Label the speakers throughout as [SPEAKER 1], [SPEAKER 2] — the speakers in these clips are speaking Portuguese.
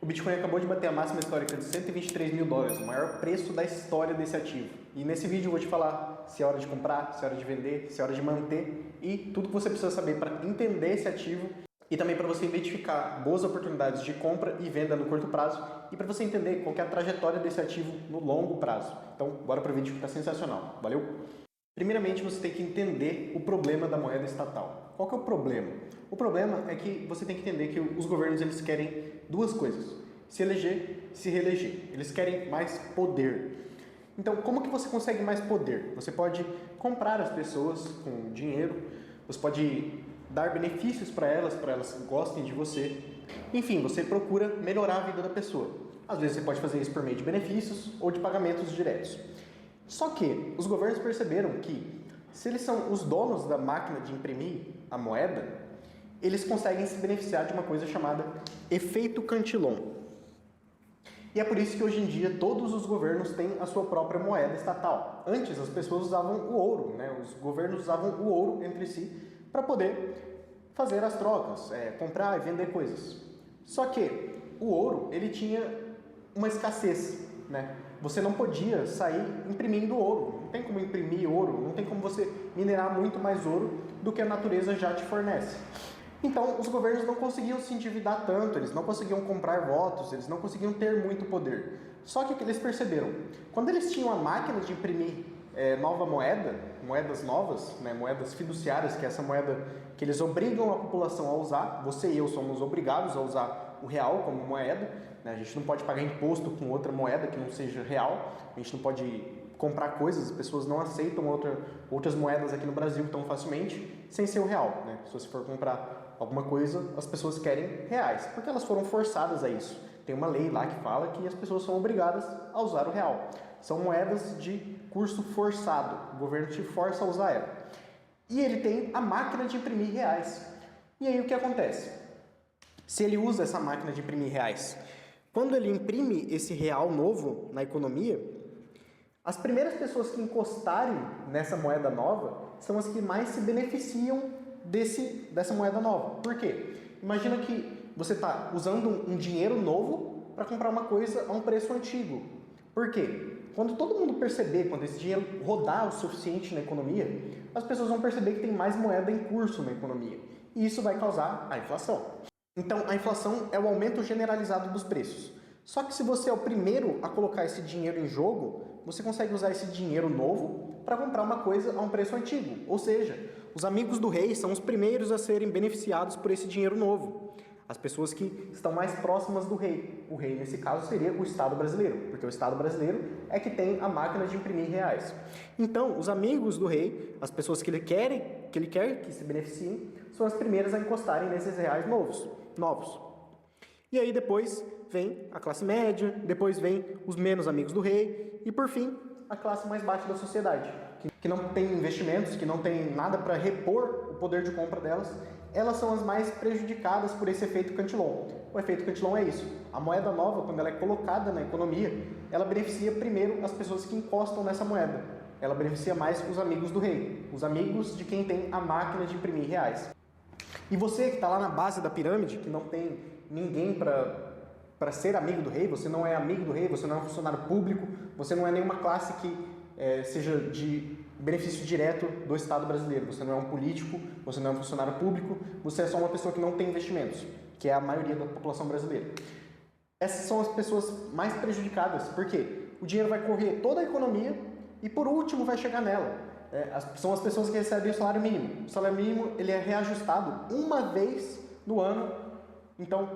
[SPEAKER 1] O Bitcoin acabou de bater a máxima histórica de 123 mil dólares, o maior preço da história desse ativo. E nesse vídeo eu vou te falar se é hora de comprar, se é hora de vender, se é hora de manter e tudo que você precisa saber para entender esse ativo e também para você identificar boas oportunidades de compra e venda no curto prazo e para você entender qual que é a trajetória desse ativo no longo prazo. Então, bora para o vídeo que está sensacional. Valeu? Primeiramente, você tem que entender o problema da moeda estatal. Qual que é o problema? O problema é que você tem que entender que os governos eles querem duas coisas: se eleger, se reeleger. Eles querem mais poder. Então, como que você consegue mais poder? Você pode comprar as pessoas com dinheiro, você pode dar benefícios para elas gostem de você. Enfim, você procura melhorar a vida da pessoa. Às vezes você pode fazer isso por meio de benefícios ou de pagamentos diretos. Só que os governos perceberam que, se eles são os donos da máquina de imprimir a moeda, eles conseguem se beneficiar de uma coisa chamada efeito Cantillon. E é por isso que hoje em dia todos os governos têm a sua própria moeda estatal. Antes as pessoas usavam o ouro, né? Os governos usavam o ouro entre si para poder fazer as trocas, comprar e vender coisas. Só que o ouro ele tinha uma escassez, né? Você não podia sair imprimindo ouro. Não tem como imprimir ouro, não tem como você minerar muito mais ouro do que a natureza já te fornece. Então, os governos não conseguiam se endividar tanto, eles não conseguiam comprar votos, eles não conseguiam ter muito poder. Só que o que eles perceberam? Quando eles tinham a máquina de imprimir nova moeda, moedas novas, né, moedas fiduciárias, que é essa moeda que eles obrigam a população a usar, você e eu somos obrigados a usar o real como moeda, né, a gente não pode pagar imposto com outra moeda que não seja real, a gente não pode comprar coisas, as pessoas não aceitam outras moedas aqui no Brasil tão facilmente, sem ser o real, né? Se você for comprar alguma coisa, as pessoas querem reais, porque elas foram forçadas a isso. Tem uma lei lá que fala que as pessoas são obrigadas a usar o real. São moedas de curso forçado, o governo te força a usar ela. E ele tem a máquina de imprimir reais. E aí o que acontece? Se ele usa essa máquina de imprimir reais, quando ele imprime esse real novo na economia, as primeiras pessoas que encostarem nessa moeda nova são as que mais se beneficiam dessa moeda nova. Por quê? Imagina que você está usando um dinheiro novo para comprar uma coisa a um preço antigo. Por quê? Quando todo mundo perceber, quando esse dinheiro rodar o suficiente na economia, as pessoas vão perceber que tem mais moeda em curso na economia. E isso vai causar a inflação. Então, a inflação é o aumento generalizado dos preços. Só que se você é o primeiro a colocar esse dinheiro em jogo, você consegue usar esse dinheiro novo para comprar uma coisa a um preço antigo. Ou seja, os amigos do rei são os primeiros a serem beneficiados por esse dinheiro novo. As pessoas que estão mais próximas do rei. O rei, nesse caso, seria o Estado brasileiro, porque o Estado brasileiro é que tem a máquina de imprimir reais. Então, os amigos do rei, as pessoas que ele quer que se beneficiem, são as primeiras a encostarem nesses reais novos. E aí depois vem a classe média, depois vem os menos amigos do rei e por fim a classe mais baixa da sociedade, que não tem investimentos, que não tem nada para repor o poder de compra delas. Elas são as mais prejudicadas por esse efeito Cantillon. O efeito Cantillon é isso: a moeda nova, quando ela é colocada na economia, ela beneficia primeiro as pessoas que encostam nessa moeda. Ela beneficia mais os amigos do rei, os amigos de quem tem a máquina de imprimir reais. E você que está lá na base da pirâmide, que não tem ninguém para ser amigo do rei, você não é amigo do rei, você não é um funcionário público, você não é nenhuma classe que seja de benefício direto do Estado brasileiro, você não é um político, você não é um funcionário público, você é só uma pessoa que não tem investimentos, que é a maioria da população brasileira. Essas são as pessoas mais prejudicadas, porque o dinheiro vai correr toda a economia e por último vai chegar nela. São as pessoas que recebem o salário mínimo. O salário mínimo ele é reajustado uma vez no ano. Então,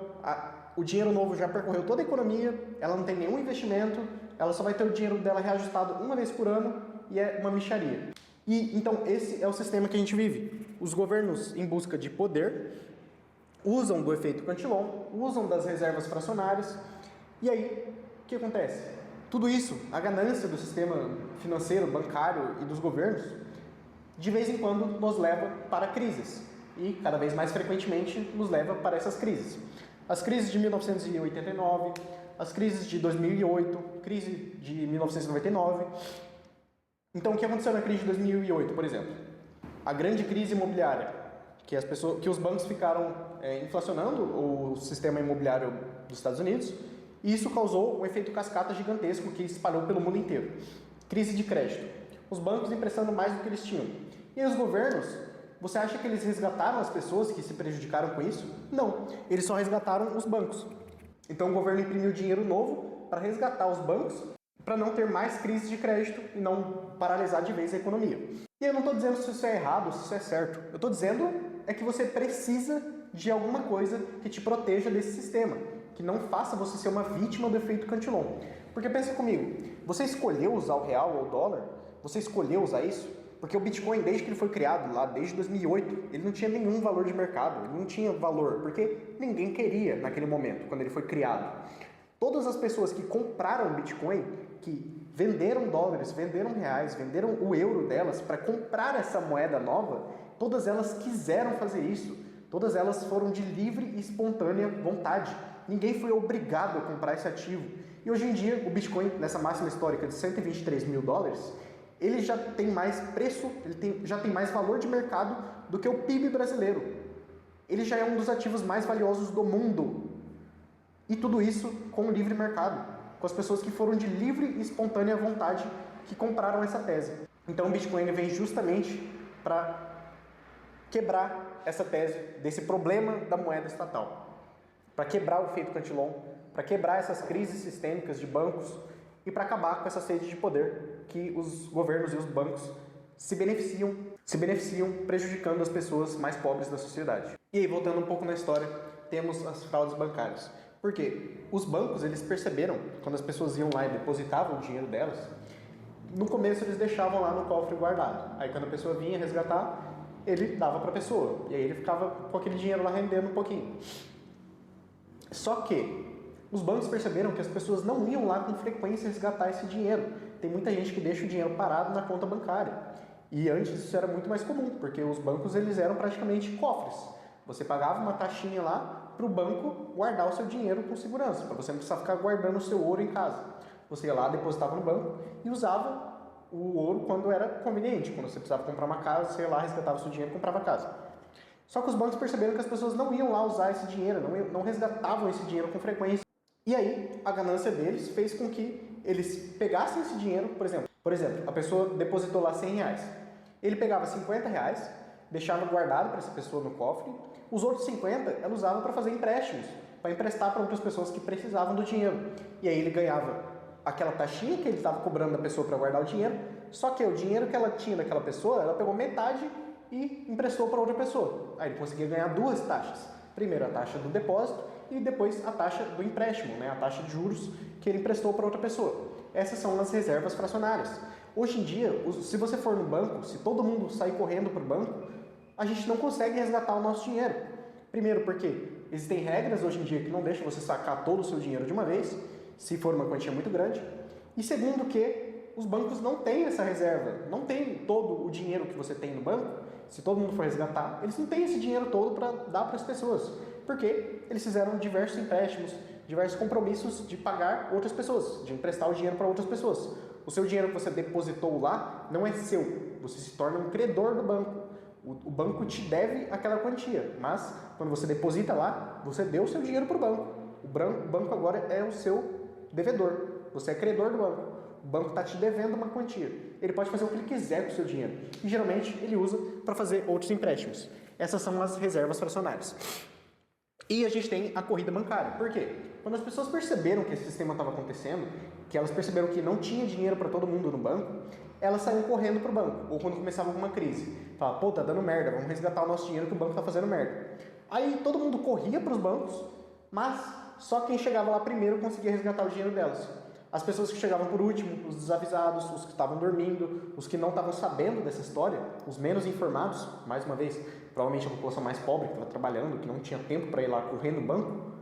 [SPEAKER 1] o dinheiro novo já percorreu toda a economia, ela não tem nenhum investimento, ela só vai ter o dinheiro dela reajustado uma vez por ano e é uma mixaria. E então esse é o sistema que a gente vive. Os governos, em busca de poder, usam do efeito Cantillon, usam das reservas fracionárias. E aí, o que acontece? Tudo isso, a ganância do sistema financeiro, bancário e dos governos, de vez em quando nos leva para crises. E cada vez mais frequentemente nos leva para essas crises. As crises de 1989, as crises de 2008, crise de 1999. Então, o que aconteceu na crise de 2008, por exemplo? A grande crise imobiliária. que os bancos ficaram inflacionando o sistema imobiliário dos Estados Unidos, e isso causou um efeito cascata gigantesco que espalhou pelo mundo inteiro. Crise de crédito. Os bancos emprestando mais do que eles tinham. E aí os governos, você acha que eles resgataram as pessoas que se prejudicaram com isso? Não, eles só resgataram os bancos. Então o governo imprimiu dinheiro novo para resgatar os bancos, para não ter mais crise de crédito e não paralisar de vez a economia. E eu não estou dizendo se isso é errado ou se isso é certo. Eu estou dizendo que você precisa de alguma coisa que te proteja desse sistema, que não faça você ser uma vítima do efeito Cantillon. Porque pensa comigo, você escolheu usar o real ou o dólar? Você escolheu usar isso? Porque o Bitcoin, desde que ele foi criado lá, desde 2008, ele não tinha nenhum valor de mercado, ele não tinha valor, porque ninguém queria naquele momento, quando ele foi criado. Todas as pessoas que compraram Bitcoin, que venderam dólares, venderam reais, venderam o euro delas para comprar essa moeda nova, todas elas quiseram fazer isso. Todas elas foram de livre e espontânea vontade. Ninguém foi obrigado a comprar esse ativo. E hoje em dia, o Bitcoin, nessa máxima histórica de 123 mil dólares, ele já tem mais preço, já tem mais valor de mercado do que o PIB brasileiro. Ele já é um dos ativos mais valiosos do mundo. E tudo isso com o livre mercado, com as pessoas que foram de livre e espontânea vontade que compraram essa tese. Então o Bitcoin vem justamente para quebrar essa tese desse problema da moeda estatal, para quebrar o efeito Cantillon, para quebrar essas crises sistêmicas de bancos e para acabar com essa sede de poder que os governos e os bancos se beneficiam prejudicando as pessoas mais pobres da sociedade. E aí, voltando um pouco na história, temos as fraudes bancárias. Por quê? Os bancos, eles perceberam, quando as pessoas iam lá e depositavam o dinheiro delas, no começo eles deixavam lá no cofre guardado. Aí quando a pessoa vinha resgatar, ele dava para a pessoa. E aí ele ficava com aquele dinheiro lá rendendo um pouquinho. Só que os bancos perceberam que as pessoas não iam lá com frequência resgatar esse dinheiro. Tem muita gente que deixa o dinheiro parado na conta bancária. E antes isso era muito mais comum, porque os bancos eles eram praticamente cofres. Você pagava uma taxinha lá para o banco guardar o seu dinheiro com segurança, para você não precisar ficar guardando o seu ouro em casa. Você ia lá, depositava no banco e usava o ouro quando era conveniente. Quando você precisava comprar uma casa, você ia lá, resgatava o seu dinheiro e comprava a casa. Só que os bancos perceberam que as pessoas não iam lá usar esse dinheiro, não resgatavam esse dinheiro com frequência. E aí, a ganância deles fez com que eles pegassem esse dinheiro, por exemplo, a pessoa depositou lá 100 reais. Ele pegava 50 reais, deixava guardado para essa pessoa no cofre, os outros 50 ela usava para fazer empréstimos, para emprestar para outras pessoas que precisavam do dinheiro. E aí ele ganhava aquela taxinha que ele estava cobrando da pessoa para guardar o dinheiro, só que o dinheiro que ela tinha daquela pessoa, ela pegou metade e emprestou para outra pessoa. Aí ele conseguia ganhar duas taxas. Primeiro a taxa do depósito e depois a taxa do empréstimo, a taxa de juros que ele emprestou para outra pessoa. Essas são as reservas fracionárias. Hoje em dia, se você for no banco, se todo mundo sair correndo para o banco, a gente não consegue resgatar o nosso dinheiro. Primeiro porque existem regras hoje em dia que não deixam você sacar todo o seu dinheiro de uma vez, se for uma quantia muito grande. E segundo que os bancos não têm essa reserva, não tem todo o dinheiro que você tem no banco. Se todo mundo for resgatar, eles não têm esse dinheiro todo para dar para as pessoas. Porque eles fizeram diversos empréstimos, diversos compromissos de pagar outras pessoas, de emprestar o dinheiro para outras pessoas. O seu dinheiro que você depositou lá não é seu, você se torna um credor do banco. O banco te deve aquela quantia, mas quando você deposita lá, você deu o seu dinheiro para o banco. O banco agora é o seu devedor, você é credor do banco. O banco está te devendo uma quantia. Ele pode fazer o que ele quiser com o seu dinheiro. E geralmente ele usa para fazer outros empréstimos. Essas são as reservas fracionárias. E a gente tem a corrida bancária. Por quê? Quando as pessoas perceberam que esse sistema estava acontecendo, que elas perceberam que não tinha dinheiro para todo mundo no banco, elas saíam correndo para o banco. Ou quando começava alguma crise. Falavam, pô, tá dando merda, vamos resgatar o nosso dinheiro que o banco está fazendo merda. Aí todo mundo corria para os bancos, mas só quem chegava lá primeiro conseguia resgatar o dinheiro delas. As pessoas que chegavam por último, os desavisados, os que estavam dormindo, os que não estavam sabendo dessa história, os menos informados, mais uma vez, provavelmente a população mais pobre, que estava trabalhando, que não tinha tempo para ir lá correr no banco,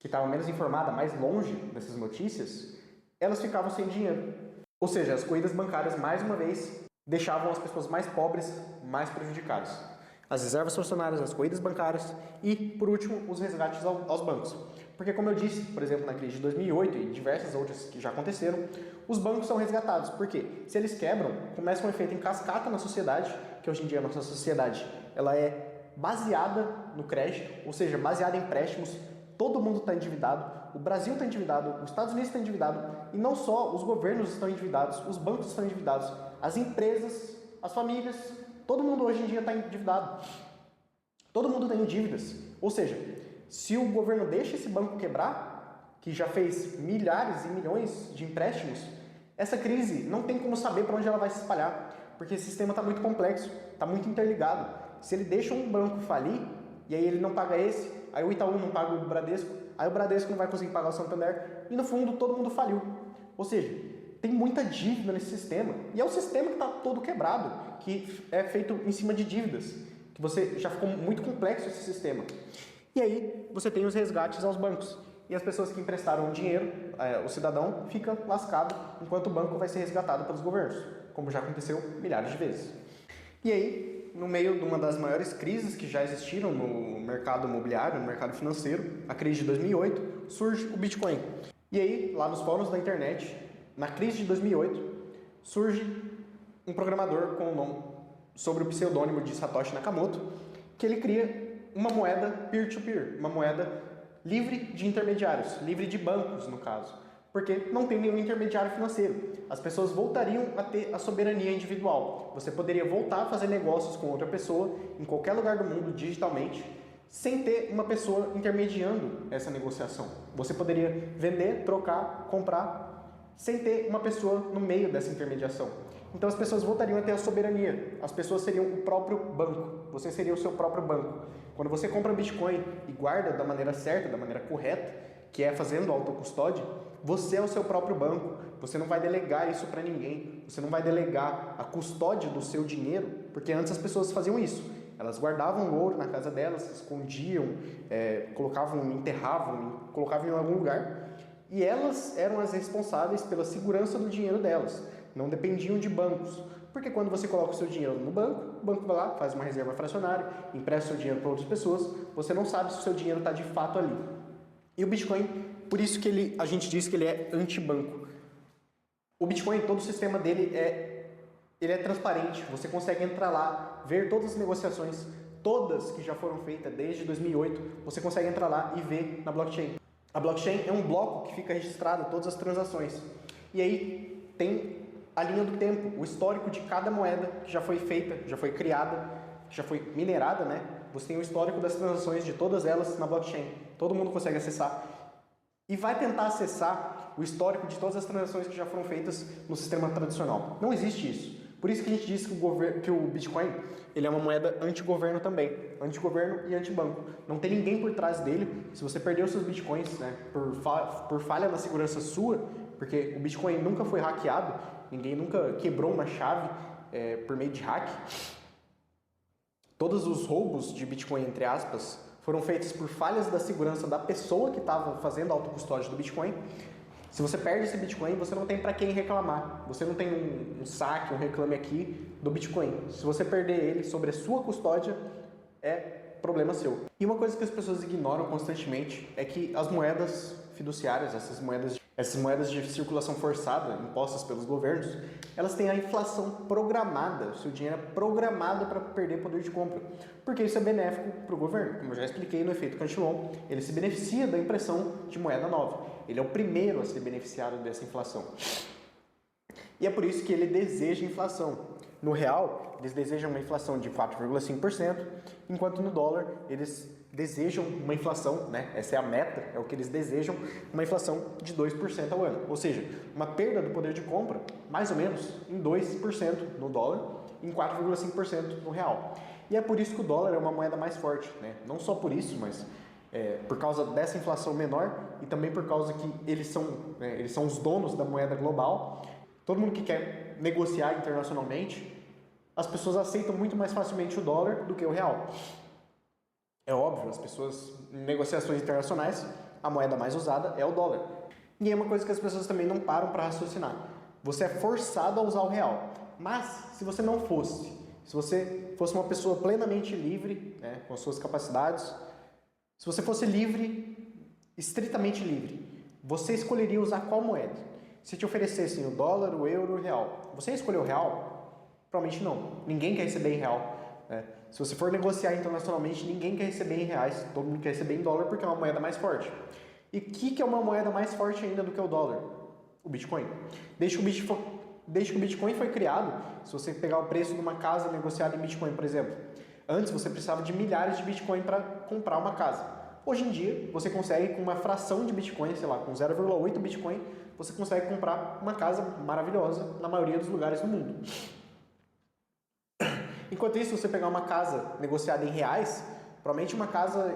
[SPEAKER 1] que estava menos informada, mais longe dessas notícias, elas ficavam sem dinheiro. Ou seja, as corridas bancárias, mais uma vez, deixavam as pessoas mais pobres mais prejudicadas. As reservas fracionárias, as corridas bancárias e, por último, os resgates aos bancos. Porque, como eu disse, por exemplo, na crise de 2008 e diversas outras que já aconteceram, os bancos são resgatados. Por quê? Se eles quebram, começa um efeito em cascata na sociedade, que hoje em dia a nossa sociedade ela é baseada no crédito, ou seja, baseada em empréstimos. Todo mundo está endividado, o Brasil está endividado, os Estados Unidos está endividado, e não só os governos estão endividados, os bancos estão endividados, as empresas, as famílias, todo mundo hoje em dia está endividado. Todo mundo tem dívidas. Ou seja, se o governo deixa esse banco quebrar, que já fez milhares e milhões de empréstimos, essa crise não tem como saber para onde ela vai se espalhar, porque esse sistema está muito complexo, está muito interligado. Se ele deixa um banco falir, e aí ele não paga esse, aí o Itaú não paga o Bradesco, aí o Bradesco não vai conseguir pagar o Santander, e no fundo todo mundo faliu. Ou seja, tem muita dívida nesse sistema, e é o sistema que está todo quebrado, que é feito em cima de dívidas, que você já ficou muito complexo esse sistema. E aí você tem os resgates aos bancos, e as pessoas que emprestaram dinheiro, o cidadão fica lascado, enquanto o banco vai ser resgatado pelos governos, como já aconteceu milhares de vezes. E aí, no meio de uma das maiores crises que já existiram no mercado imobiliário, no mercado financeiro, a crise de 2008, surge o Bitcoin. E aí, lá nos fóruns da internet, na crise de 2008, surge um programador com o nome, sobre o pseudônimo de Satoshi Nakamoto, que ele cria uma moeda peer-to-peer, uma moeda livre de intermediários, livre de bancos, no caso, porque não tem nenhum intermediário financeiro. As pessoas voltariam a ter a soberania individual. Você poderia voltar a fazer negócios com outra pessoa em qualquer lugar do mundo digitalmente, sem ter uma pessoa intermediando essa negociação. Você poderia vender, trocar, comprar, sem ter uma pessoa no meio dessa intermediação. Então as pessoas voltariam a ter a soberania. As pessoas seriam o próprio banco. Você seria o seu próprio banco. Quando você compra Bitcoin e guarda da maneira certa, da maneira correta, que é fazendo autocustódia, você é o seu próprio banco. Você não vai delegar isso para ninguém. Você não vai delegar a custódia do seu dinheiro, porque antes as pessoas faziam isso. Elas guardavam o ouro na casa delas, escondiam, colocavam, enterravam, colocavam em algum lugar. E elas eram as responsáveis pela segurança do dinheiro delas. Não dependiam de bancos. Porque quando você coloca o seu dinheiro no banco, o banco vai lá, faz uma reserva fracionária, empresta o seu dinheiro para outras pessoas, você não sabe se o seu dinheiro está de fato ali. E o Bitcoin, por isso que a gente diz que ele é antibanco. O Bitcoin, todo o sistema dele ele é transparente, você consegue entrar lá, ver todas as negociações, todas que já foram feitas desde 2008, você consegue entrar lá e ver na blockchain. A blockchain é um bloco que fica registrado todas as transações. E aí tem a linha do tempo, o histórico de cada moeda que já foi feita, já foi criada, já foi minerada, né? Você tem o histórico das transações de todas elas na blockchain. Todo mundo consegue acessar. E vai tentar acessar o histórico de todas as transações que já foram feitas no sistema tradicional. Não existe isso. Por isso que a gente diz que o Bitcoin ele é uma moeda anti-governo também. Anti-governo e anti-banco. Não tem ninguém por trás dele. Se você perdeu seus Bitcoins, né, por falha na segurança sua, porque o Bitcoin nunca foi hackeado, ninguém nunca quebrou uma chave por meio de hack. Todos os roubos de Bitcoin, entre aspas, foram feitos por falhas da segurança da pessoa que estava fazendo a autocustódia do Bitcoin. Se você perde esse Bitcoin, você não tem para quem reclamar. Você não tem um saque, um reclame aqui do Bitcoin. Se você perder ele sobre a sua custódia, é problema seu. E uma coisa que as pessoas ignoram constantemente é que as moedas fiduciárias, essas moedas de circulação forçada impostas pelos governos, elas têm a inflação programada. O seu dinheiro é programado para perder poder de compra, porque isso é benéfico para o governo. Como eu já expliquei no efeito Cantillon, ele se beneficia da impressão de moeda nova. Ele é o primeiro a ser beneficiado dessa inflação. E é por isso que ele deseja inflação. No real, eles desejam uma inflação de 4,5%, enquanto no dólar eles desejam uma inflação, né? Essa é a meta, é o que eles desejam, uma inflação de 2% ao ano. Ou seja, uma perda do poder de compra, mais ou menos, em 2% no dólar, em 4,5% no real. E é por isso que o dólar é uma moeda mais forte, né? Não só por isso, mas por causa dessa inflação menor e também por causa que eles são os donos da moeda global. Todo mundo que quer negociar internacionalmente, as pessoas aceitam muito mais facilmente o dólar do que o real. É óbvio, as pessoas, em negociações internacionais, a moeda mais usada é o dólar. E é uma coisa que as pessoas também não param para raciocinar. Você é forçado a usar o real. Mas, se você não fosse, se você fosse uma pessoa plenamente livre, né, com as suas capacidades, se você fosse livre, estritamente livre, você escolheria usar qual moeda? Se te oferecessem o dólar, o euro, o real, você escolheu o real? Provavelmente não. Ninguém quer receber em real. Se você for negociar internacionalmente, ninguém quer receber em reais, todo mundo quer receber em dólar porque é uma moeda mais forte. E o que é uma moeda mais forte ainda do que o dólar? O Bitcoin. Desde que o Bitcoin foi criado, se você pegar o preço de uma casa negociada em Bitcoin, por exemplo, antes você precisava de milhares de Bitcoin para comprar uma casa. Hoje em dia, você consegue com uma fração de Bitcoin, sei lá, com 0,8 Bitcoin, você consegue comprar uma casa maravilhosa na maioria dos lugares do mundo. Enquanto isso, se você pegar uma casa negociada em reais, provavelmente uma casa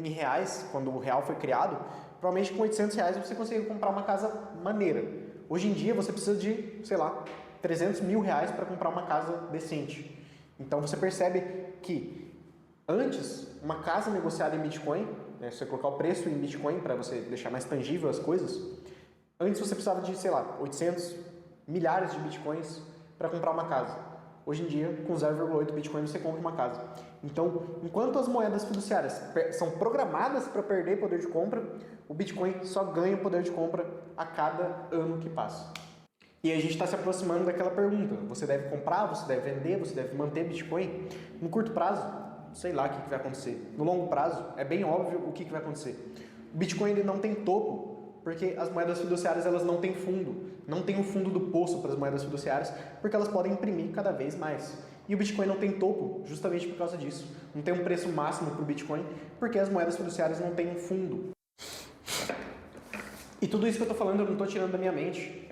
[SPEAKER 1] em reais, quando o real foi criado, provavelmente com 800 reais você consegue comprar uma casa maneira. Hoje em dia você precisa de, sei lá, 300 mil reais para comprar uma casa decente. Então você percebe que antes, uma casa negociada em Bitcoin, se você colocar o preço em Bitcoin para você deixar mais tangível as coisas, antes você precisava de, sei lá, 800 milhares de Bitcoins para comprar uma casa. Hoje em dia, com 0,8 Bitcoin, você compra uma casa. Então, enquanto as moedas fiduciárias são programadas para perder poder de compra, o Bitcoin só ganha poder de compra a cada ano que passa. E a gente está se aproximando daquela pergunta. Você deve comprar, você deve vender, você deve manter Bitcoin? No curto prazo, sei lá o que vai acontecer. No longo prazo, é bem óbvio o que vai acontecer. O Bitcoin ele não tem topo, porque as moedas fiduciárias elas não têm fundo. Não tem o fundo do poço para as moedas fiduciárias, porque elas podem imprimir cada vez mais. E o Bitcoin não tem topo justamente por causa disso. Não tem um preço máximo para o Bitcoin, porque as moedas fiduciárias não têm um fundo. E tudo isso que eu estou falando eu não estou tirando da minha mente.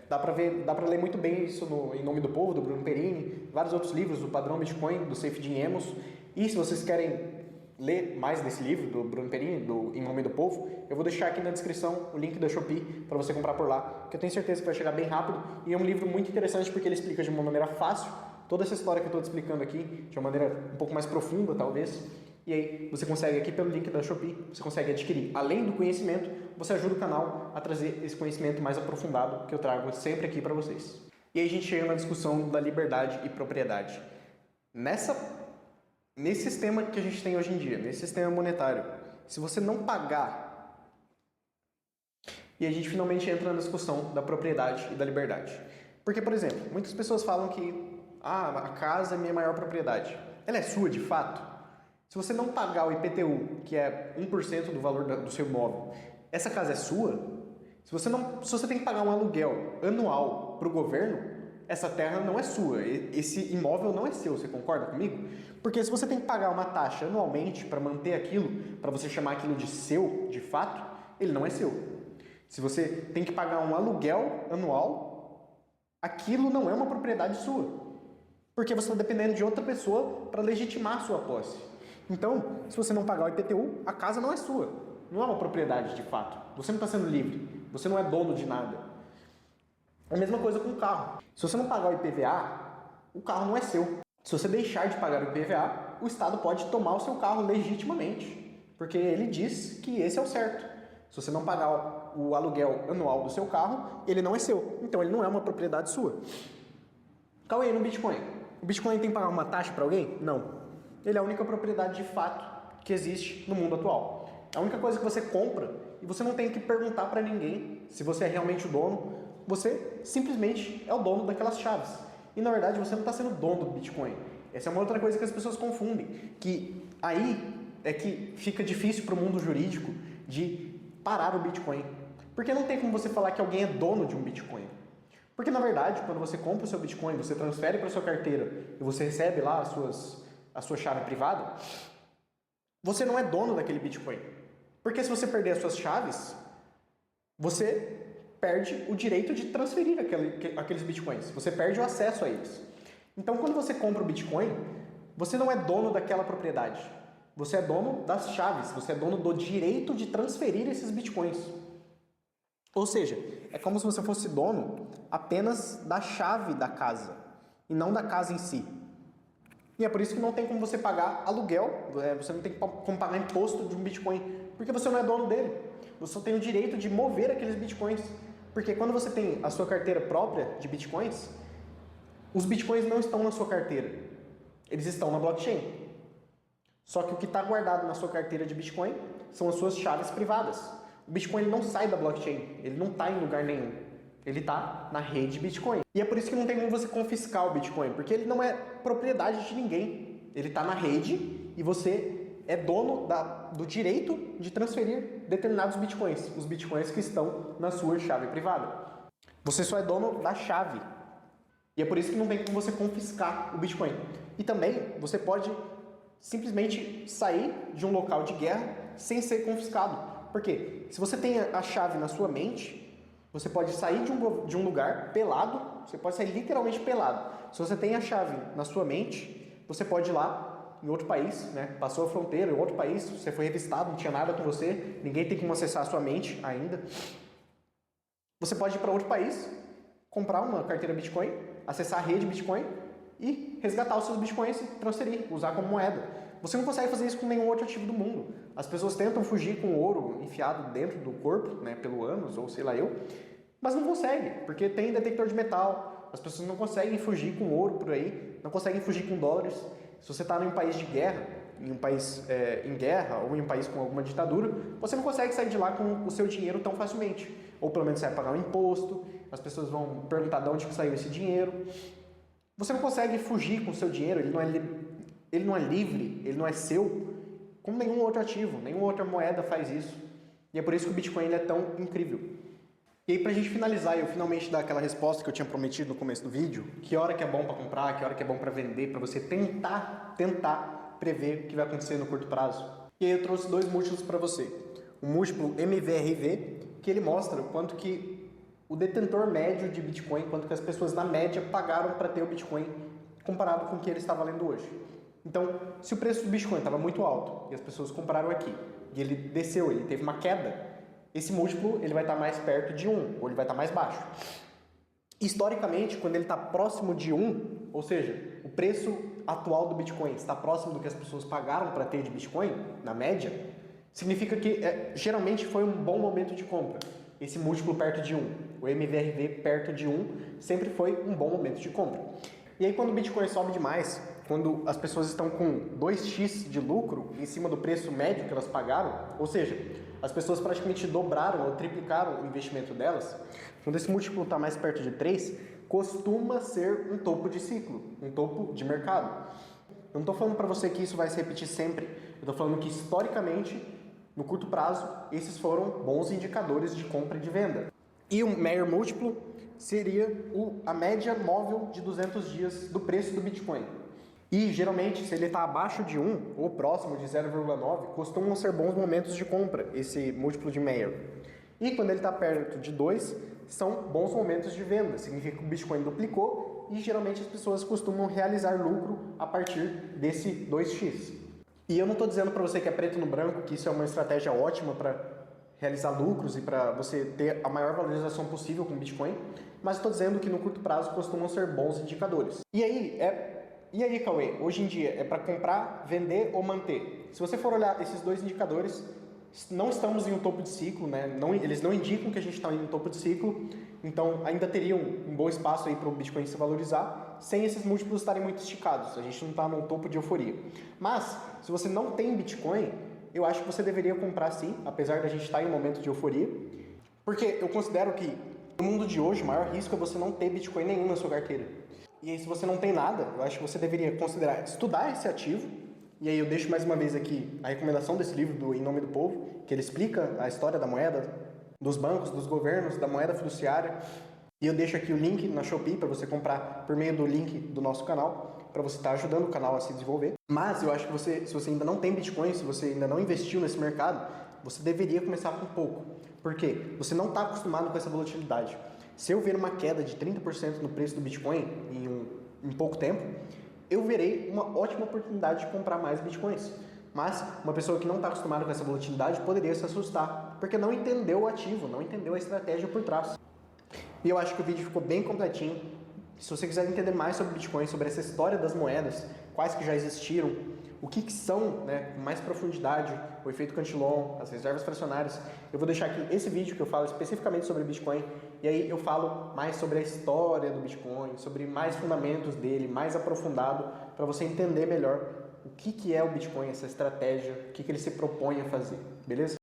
[SPEAKER 1] Dá para ler muito bem isso no Em Nome do Povo, do Bruno Perini, vários outros livros, do Padrão Bitcoin, do Safety Emos. E se vocês querem ler mais desse livro, do Bruno Perini, do Em Nome do Povo, eu vou deixar aqui na descrição o link da Shopee para você comprar por lá, que eu tenho certeza que vai chegar bem rápido. E é um livro muito interessante porque ele explica de uma maneira fácil toda essa história que eu estou te explicando aqui, de uma maneira um pouco mais profunda, talvez. E aí você consegue aqui pelo link da Shopee, você consegue adquirir. Além do conhecimento, você ajuda o canal a trazer esse conhecimento mais aprofundado que eu trago sempre aqui para vocês. E aí a gente chega na discussão da liberdade e propriedade. Nesse sistema que a gente tem hoje em dia, nesse sistema monetário, se você não pagar, e a gente finalmente entra na discussão da propriedade e da liberdade. Porque, por exemplo, muitas pessoas falam que a casa é minha maior propriedade. Ela é sua de fato? Se você não pagar o IPTU, que é 1% do valor do seu imóvel, essa casa é sua? Se você tem que pagar um aluguel anual para o governo, essa terra não é sua, esse imóvel não é seu, você concorda comigo? Porque se você tem que pagar uma taxa anualmente para manter aquilo, para você chamar aquilo de seu, de fato, ele não é seu. Se você tem que pagar um aluguel anual, aquilo não é uma propriedade sua. Porque você está dependendo de outra pessoa para legitimar a sua posse. Então, se você não pagar o IPTU, a casa não é sua. Não é uma propriedade de fato. Você não está sendo livre. Você não é dono de nada. É a mesma coisa com o carro. Se você não pagar o IPVA, o carro não é seu. Se você deixar de pagar o IPVA, o Estado pode tomar o seu carro legitimamente. Porque ele diz que esse é o certo. Se você não pagar o aluguel anual do seu carro, ele não é seu. Então, ele não é uma propriedade sua. Cauê, no Bitcoin. O Bitcoin tem que pagar uma taxa para alguém? Não. Ele é a única propriedade de fato que existe no mundo atual. É a única coisa que você compra e você não tem que perguntar para ninguém se você é realmente o dono. Você simplesmente é o dono daquelas chaves. E na verdade você não está sendo dono do Bitcoin. Essa é uma outra coisa que as pessoas confundem. Que aí é que fica difícil para o mundo jurídico de parar o Bitcoin. Porque não tem como você falar que alguém é dono de um Bitcoin. Porque na verdade, quando você compra o seu Bitcoin, você transfere para sua carteira e você recebe lá a sua chave privada, você não é dono daquele Bitcoin. Porque se você perder as suas chaves, você perde o direito de transferir aqueles Bitcoins. Você perde o acesso a eles. Então, quando você compra o Bitcoin, você não é dono daquela propriedade. Você é dono das chaves. Você é dono do direito de transferir esses Bitcoins. Ou seja, é como se você fosse dono apenas da chave da casa e não da casa em si. E é por isso que não tem como você pagar aluguel, você não tem como pagar imposto de um Bitcoin, porque você não é dono dele. Você só tem o direito de mover aqueles Bitcoins. Porque quando você tem a sua carteira própria de Bitcoins, os Bitcoins não estão na sua carteira. Eles estão na blockchain. Só que o que está guardado na sua carteira de Bitcoin são as suas chaves privadas. O Bitcoin ele não sai da blockchain, ele não está em lugar nenhum. Ele está na rede Bitcoin. E é por isso que não tem como você confiscar o Bitcoin, porque ele não é propriedade de ninguém. ele está na rede e você é dono do direito de transferir determinados bitcoins, os bitcoins que estão na sua chave privada. Você só é dono da chave. E é por isso que não tem como você confiscar o Bitcoin. E também você pode simplesmente sair de um local de guerra sem ser confiscado. Por quê? Se você tem a chave na sua mente, você pode sair de um lugar pelado, você pode sair literalmente pelado. Se você tem a chave na sua mente, você pode ir lá em outro país, né? Passou a fronteira em outro país, você foi revistado, não tinha nada com você, ninguém tem como acessar a sua mente ainda. Você pode ir para outro país, comprar uma carteira Bitcoin, acessar a rede Bitcoin e resgatar os seus Bitcoins e transferir, usar como moeda. Você não consegue fazer isso com nenhum outro ativo do mundo. As pessoas tentam fugir com ouro enfiado dentro do corpo, né, pelo ânus ou sei lá eu, mas não consegue, porque tem detector de metal. As pessoas não conseguem fugir com ouro por aí, não conseguem fugir com dólares. Se você está em um país de guerra, em um país em guerra ou em um país com alguma ditadura, você não consegue sair de lá com o seu dinheiro tão facilmente. Ou pelo menos você vai pagar um imposto, as pessoas vão perguntar de onde que saiu esse dinheiro. Você não consegue fugir com o seu dinheiro, ele não é livre, ele não é seu, como nenhum outro ativo, nenhuma outra moeda faz isso. E é por isso que o Bitcoin ele é tão incrível. E aí, pra gente finalizar, eu finalmente dar aquela resposta que eu tinha prometido no começo do vídeo, que hora que é bom para comprar, que hora que é bom para vender, para você tentar prever o que vai acontecer no curto prazo. E aí eu trouxe dois múltiplos para você. O múltiplo MVRV, que ele mostra o quanto que o detentor médio de Bitcoin, quanto que as pessoas na média pagaram para ter o Bitcoin comparado com o que ele está valendo hoje. Então, se o preço do Bitcoin estava muito alto e as pessoas compraram aqui, e ele desceu, ele teve uma queda, esse múltiplo ele vai estar mais perto de 1, ou ele vai estar mais baixo. Historicamente, quando ele está próximo de 1, ou seja, o preço atual do Bitcoin está próximo do que as pessoas pagaram para ter de Bitcoin, na média, significa que geralmente foi um bom momento de compra. Esse múltiplo perto de 1, o MVRV perto de 1, sempre foi um bom momento de compra. E aí quando o Bitcoin sobe demais, quando as pessoas estão com 2x de lucro em cima do preço médio que elas pagaram, ou seja, as pessoas praticamente dobraram ou triplicaram o investimento delas, quando esse múltiplo está mais perto de 3, costuma ser um topo de ciclo, um topo de mercado. Eu não estou falando para você que isso vai se repetir sempre, eu estou falando que historicamente, no curto prazo, esses foram bons indicadores de compra e de venda. E o Mayer múltiplo seria a média móvel de 200 dias do preço do Bitcoin. E geralmente, se ele está abaixo de 1 ou próximo de 0,9, costumam ser bons momentos de compra, esse múltiplo de Mayer. E quando ele está perto de 2, são bons momentos de venda, significa que o Bitcoin duplicou e geralmente as pessoas costumam realizar lucro a partir desse 2x. E eu não estou dizendo para você que é preto no branco, que isso é uma estratégia ótima para realizar lucros e para você ter a maior valorização possível com o Bitcoin, mas estou dizendo que no curto prazo costumam ser bons indicadores. E aí, Cauê, hoje em dia é para comprar, vender ou manter? Se você for olhar esses dois indicadores, não estamos em um topo de ciclo, né? Eles não indicam que a gente está em um topo de ciclo, então ainda teria um bom espaço aí para o Bitcoin se valorizar, sem esses múltiplos estarem muito esticados, a gente não está num topo de euforia. Mas, se você não tem Bitcoin, eu acho que você deveria comprar sim, apesar da gente estar em um momento de euforia, porque eu considero que no mundo de hoje o maior risco é você não ter Bitcoin nenhum na sua carteira. E aí, se você não tem nada, eu acho que você deveria considerar estudar esse ativo. E aí eu deixo mais uma vez aqui a recomendação desse livro do Em Nome do Povo, que ele explica a história da moeda, dos bancos, dos governos, da moeda fiduciária. E eu deixo aqui o link na Shopee para você comprar por meio do link do nosso canal, para você estar ajudando o canal a se desenvolver. Mas eu acho que se você ainda não tem Bitcoin, se você ainda não investiu nesse mercado, você deveria começar com pouco. Por quê? Você não está acostumado com essa volatilidade. Se eu ver uma queda de 30% no preço do Bitcoin em pouco tempo, eu verei uma ótima oportunidade de comprar mais Bitcoins. Mas uma pessoa que não está acostumada com essa volatilidade poderia se assustar, porque não entendeu o ativo, não entendeu a estratégia por trás. E eu acho que o vídeo ficou bem completinho. Se você quiser entender mais sobre Bitcoin, sobre essa história das moedas, quais que já existiram, o que são, né, com mais profundidade, o efeito Cantillon, as reservas fracionárias, eu vou deixar aqui esse vídeo que eu falo especificamente sobre Bitcoin, e aí eu falo mais sobre a história do Bitcoin, sobre mais fundamentos dele, mais aprofundado, para você entender melhor o que é o Bitcoin, essa estratégia, o que ele se propõe a fazer, beleza?